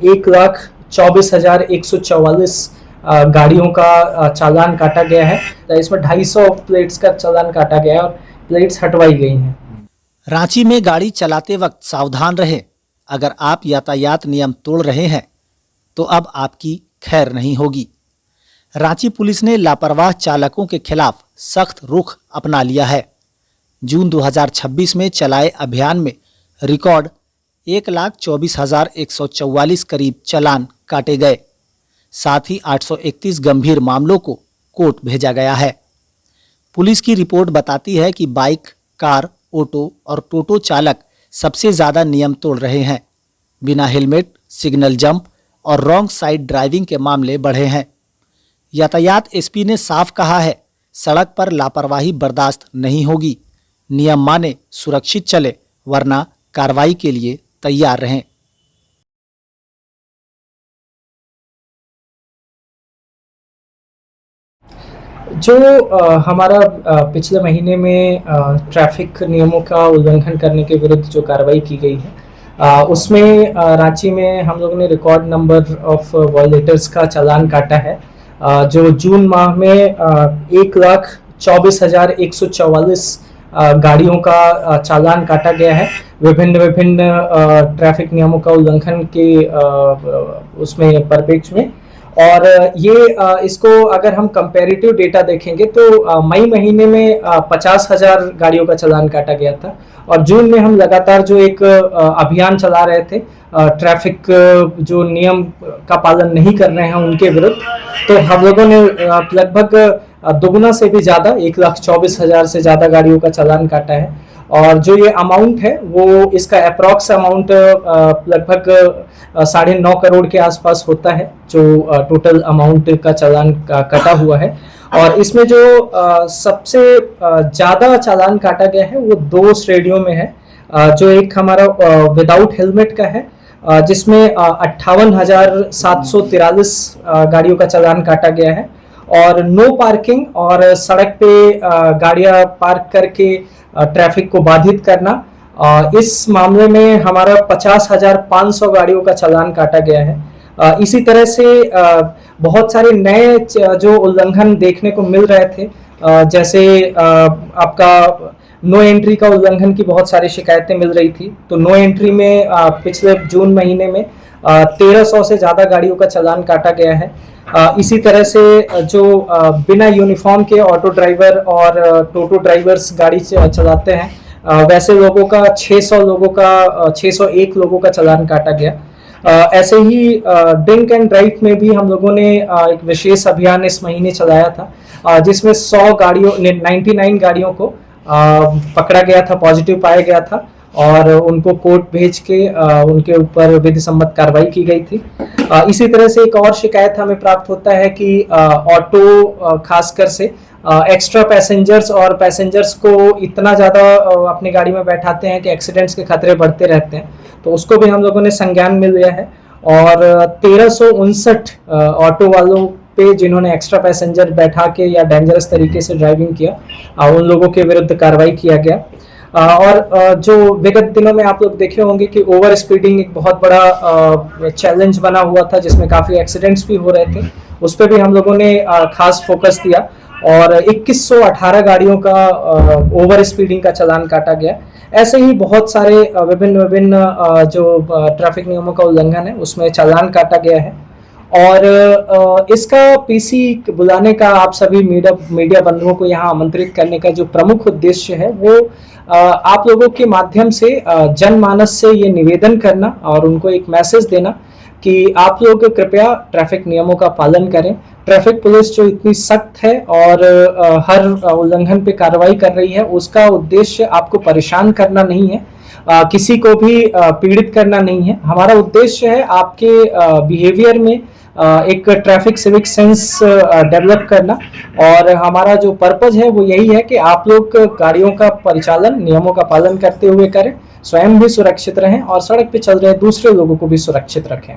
1,24,144 गाड़ियों का चालान काटा गया है। तो इसमें 250 प्लेट्स का चालान काटा गया है और प्लेट्स हटवाई गई हैं। रांची में गाड़ी चलाते वक्त सावधान रहें। अगर आप यातायात नियम तोड़ रहे हैं तो अब आपकी खैर नहीं होगी। रांची पुलिस ने लापरवाह चालकों के खिलाफ सख्त रुख अपना लिया है। जून 2026 में चलाए अभियान में रिकॉर्ड 1,24,144 करीब चालान काटे गए। साथ ही 831 गंभीर मामलों को कोर्ट भेजा गया है। पुलिस की रिपोर्ट बताती है कि बाइक, कार, ऑटो और टोटो चालक सबसे ज़्यादा नियम तोड़ रहे हैं। बिना हेलमेट, सिग्नल जंप और रॉन्ग साइड ड्राइविंग के मामले बढ़े हैं। यातायात एसपी ने साफ कहा है, सड़क पर लापरवाही बर्दाश्त नहीं होगी। नियम माने, सुरक्षित चले, वरना कार्रवाई के लिए तैयार रहें। जो हमारा पिछले महीने में ट्रैफिक नियमों का उल्लंघन करने के विरुद्ध जो कार्रवाई की गई है, उसमें रांची में हम लोगों ने रिकॉर्ड नंबर ऑफ वॉयलेटर्स का चालान काटा है। जो जून माह में 1,24,144 गाड़ियों का चालान काटा गया है। विभिन्न ट्रैफिक नियमों का उल्लंघन के उसमें परिप्रेक्ष्य में। और ये इसको अगर हम कंपैरेटिव डेटा देखेंगे तो मई महीने में 50,000 गाड़ियों का चालान काटा गया था और जून में हम लगातार जो एक अभियान चला रहे थे ट्रैफिक जो नियम का पालन नहीं कर रहे हैं उनके विरुद्ध, तो हम लोगों ने लगभग दोगुना से भी ज़्यादा 1,24,000 से ज़्यादा गाड़ियों का चालान काटा है। और जो ये अमाउंट है वो इसका अप्रॉक्स अमाउंट लगभग 9.5 करोड़ के आसपास होता है, जो टोटल अमाउंट का चालान कटा हुआ है। और इसमें जो सबसे ज़्यादा चालान काटा गया है वो 2 श्रेणियों में है। जो एक हमारा विदाउट हेलमेट का है, जिसमें 58,743 गाड़ियों का चालान काटा गया है। और नो पार्किंग और सड़क पे गाड़ियां पार्क करके ट्रैफिक को बाधित करना, इस मामले में हमारा 50,500 गाड़ियों का चालान काटा गया है। इसी तरह से बहुत सारे नए जो उल्लंघन देखने को मिल रहे थे, जैसे आपका नो एंट्री का उल्लंघन की बहुत सारी शिकायतें मिल रही थी। तो नो एंट्री में पिछले जून महीने में 1,300 से ज़्यादा गाड़ियों का चालान काटा गया है। इसी तरह से जो बिना यूनिफॉर्म के ऑटो ड्राइवर और टोटो ड्राइवर्स गाड़ी चलाते हैं, वैसे लोगों का 601 लोगों का चालान काटा गया। ऐसे ही ड्रिंक एंड ड्राइव में भी हम लोगों ने एक विशेष अभियान इस महीने चलाया था, जिसमें 99 गाड़ियों को पकड़ा गया था, पॉजिटिव पाया गया था और उनको कोर्ट भेज के उनके ऊपर विधि सम्मत कार्रवाई की गई थी। इसी तरह से एक और शिकायत हमें प्राप्त होता है कि ऑटो खासकर से एक्स्ट्रा पैसेंजर्स और पैसेंजर्स को इतना ज़्यादा अपनी गाड़ी में बैठाते हैं कि एक्सीडेंट्स के खतरे बढ़ते रहते हैं, तो उसको भी हम लोगों ने संज्ञान में लिया है। और 1,359 ऑटो वालों पे जिन्होंने एक्स्ट्रा पैसेंजर बैठा के या डेंजरस तरीके से ड्राइविंग किया, उन लोगों के विरुद्ध कार्रवाई किया गया। और जो विगत दिनों में आप लोग देखे होंगे कि ओवर स्पीडिंग एक बहुत बड़ा चैलेंज बना हुआ था, जिसमें काफ़ी एक्सीडेंट्स भी हो रहे थे, उस पर भी हम लोगों ने खास फोकस दिया और 2118 गाड़ियों का ओवर स्पीडिंग का चालान काटा गया। ऐसे ही बहुत सारे विभिन्न जो ट्रैफिक नियमों का उल्लंघन है उसमें चालान काटा गया है। और इसका पीसी बुलाने का, आप सभी मीडिया बंधुओं को यहाँ आमंत्रित करने का जो प्रमुख उद्देश्य है वो आप लोगों के माध्यम से जनमानस से ये निवेदन करना और उनको एक मैसेज देना कि आप लोग कृपया ट्रैफिक नियमों का पालन करें। ट्रैफिक पुलिस जो इतनी सख्त है और हर उल्लंघन पे कार्रवाई कर रही है, उसका उद्देश्य आपको परेशान करना नहीं है, किसी को भी पीड़ित करना नहीं है। हमारा उद्देश्य है आपके बिहेवियर में एक ट्रैफिक सिविक सेंस डेवलप करना और हमारा जो पर्पज है वो यही है कि आप लोग गाड़ियों का परिचालन नियमों का पालन करते हुए करें, स्वयं भी सुरक्षित रहें और सड़क पे चल रहे दूसरे लोगों को भी सुरक्षित रखें।